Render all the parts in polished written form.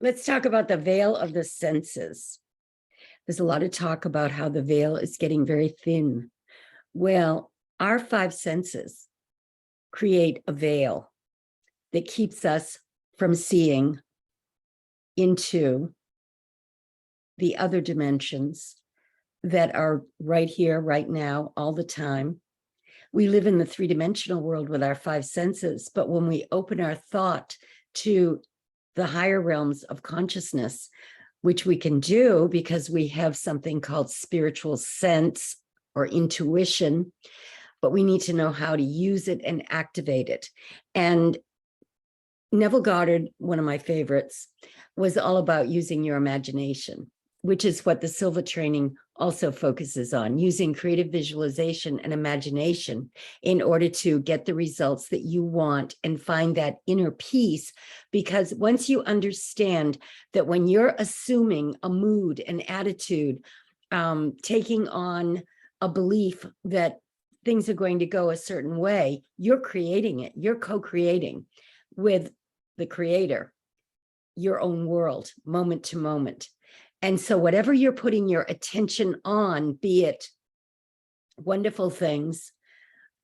Let's talk about the veil of the senses. There's a lot of talk about how the veil is getting very thin. Well, our five senses create a veil that keeps us from seeing into the other dimensions that are right here, right now, all the time. We live in the three-dimensional world with our five senses, but when we open our thought to the higher realms of consciousness, which we can do because we have something called spiritual sense or intuition, but we need to know how to use it and activate it. And Neville Goddard, one of my favorites, was all about using your imagination, which is what the Silva training also focuses on, using creative visualization and imagination in order to get the results that you want and find that inner peace. Because once you understand that when you're assuming a mood, an attitude, taking on a belief that things are going to go a certain way, you're creating it, you're co-creating with the creator, your own world, moment to moment. And so whatever you're putting your attention on, be it wonderful things,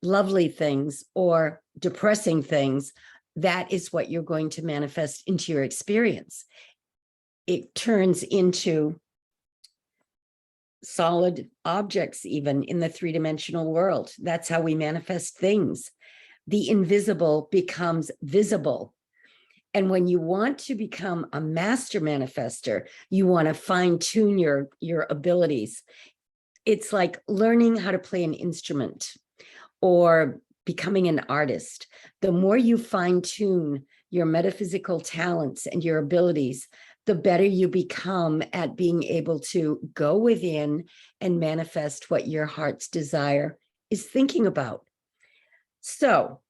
lovely things, or depressing things, that is what you're going to manifest into your experience. It turns into solid objects, even in the three-dimensional world. That's how we manifest things. The invisible becomes visible. And when you want to become a master manifester, you want to fine-tune your abilities. It's like learning how to play an instrument or becoming an artist. The more you fine-tune your metaphysical talents and your abilities, the better you become at being able to go within and manifest what your heart's desire is thinking about. So,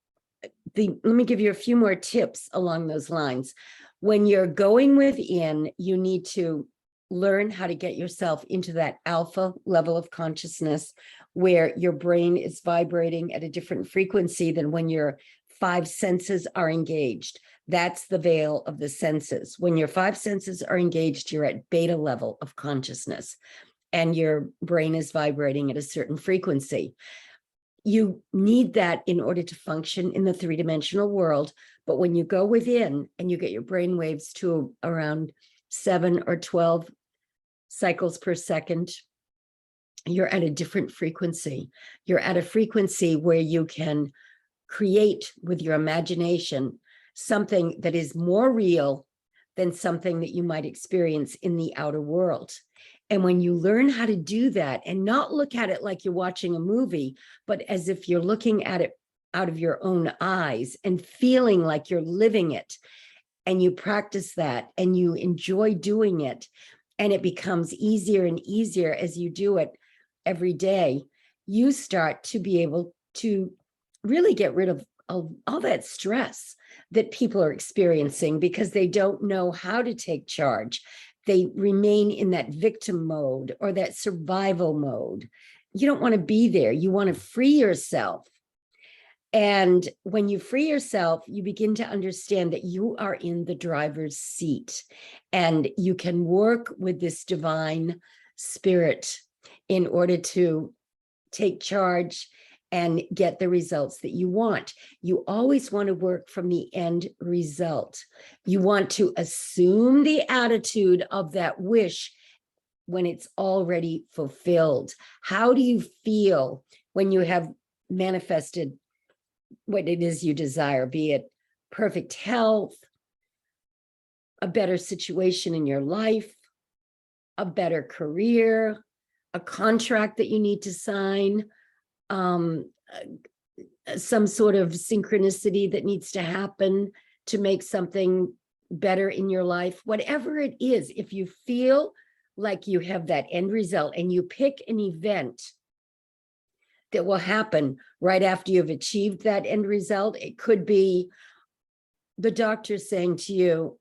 let me give you a few more tips along those lines. When you're going within, you need to learn how to get yourself into that alpha level of consciousness where your brain is vibrating at a different frequency than when your five senses are engaged. That's the veil of the senses. When your five senses are engaged, you're at beta level of consciousness and your brain is vibrating at a certain frequency. You need that in order to function in the three-dimensional world. But when you go within and you get your brain waves to around 7 or 12 cycles per second, you're at a different frequency. You're at a frequency where you can create with your imagination something that is more real than something that you might experience in the outer world. And when you learn how to do that and not look at it like you're watching a movie, but as if you're looking at it out of your own eyes and feeling like you're living it, and you practice that and you enjoy doing it, and it becomes easier and easier as you do it every day, you start to be able to really get rid of all that stress that people are experiencing because they don't know how to take charge. They remain in that victim mode or that survival mode. You don't want to be there. You want to free yourself. And when you free yourself, you begin to understand that you are in the driver's seat and you can work with this divine spirit in order to take charge and get the results that you want. You always want to work from the end result. You want to assume the attitude of that wish when it's already fulfilled. How do you feel when you have manifested what it is you desire, be it perfect health, a better situation in your life, a better career, a contract that you need to sign, some sort of synchronicity that needs to happen to make something better in your life, whatever it is, if you feel like you have that end result and you pick an event that will happen right after you've achieved that end result, it could be the doctor saying to you,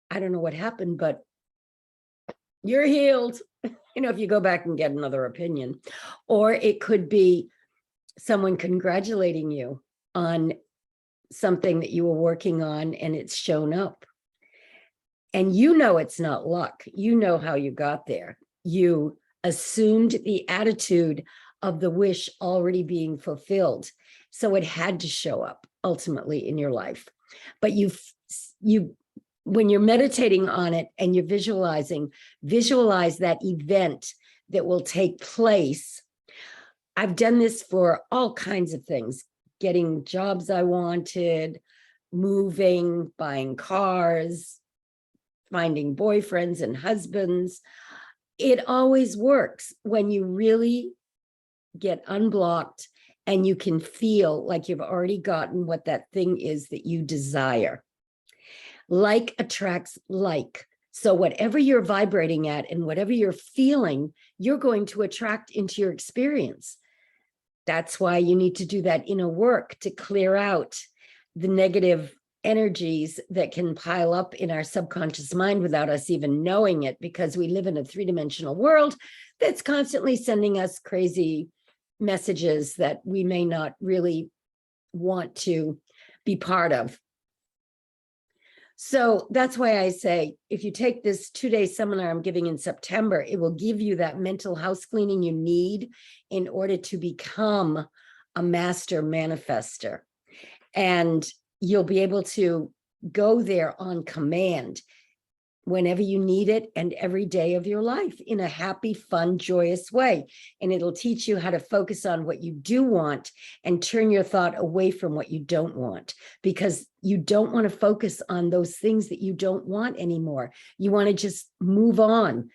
I don't know what happened, but you're healed. You know, if you go back and get another opinion, or it could be someone congratulating you on something that you were working on and it's shown up. And you know it's not luck. You know how you got there. You assumed the attitude of the wish already being fulfilled. So it had to show up ultimately in your life. But when you're meditating on it and you're visualizing, visualize that event that will take place. I've done this for all kinds of things, getting jobs I wanted, moving, buying cars, finding boyfriends and husbands. It always works when you really get unblocked and you can feel like you've already gotten what that thing is that you desire. Like attracts like. So whatever you're vibrating at and whatever you're feeling, you're going to attract into your experience. That's why you need to do that inner work to clear out the negative energies that can pile up in our subconscious mind without us even knowing it, because we live in a three-dimensional world that's constantly sending us crazy messages that we may not really want to be part of. So that's why I say, if you take this 2-day seminar I'm giving in September, it will give you that mental house cleaning you need in order to become a master manifestor. And you'll be able to go there on command whenever you need it and every day of your life in a happy, fun, joyous way. And it'll teach you how to focus on what you do want and turn your thought away from what you don't want, because you don't want to focus on those things that you don't want anymore. You want to just move on,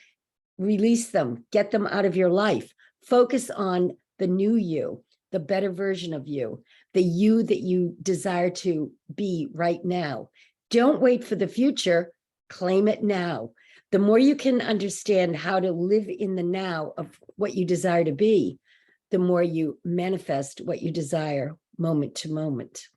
release them, get them out of your life. Focus on the new you, the better version of you, the you that you desire to be right now. Don't wait for the future. Claim it now. The more you can understand how to live in the now of what you desire to be, the more you manifest what you desire moment to moment.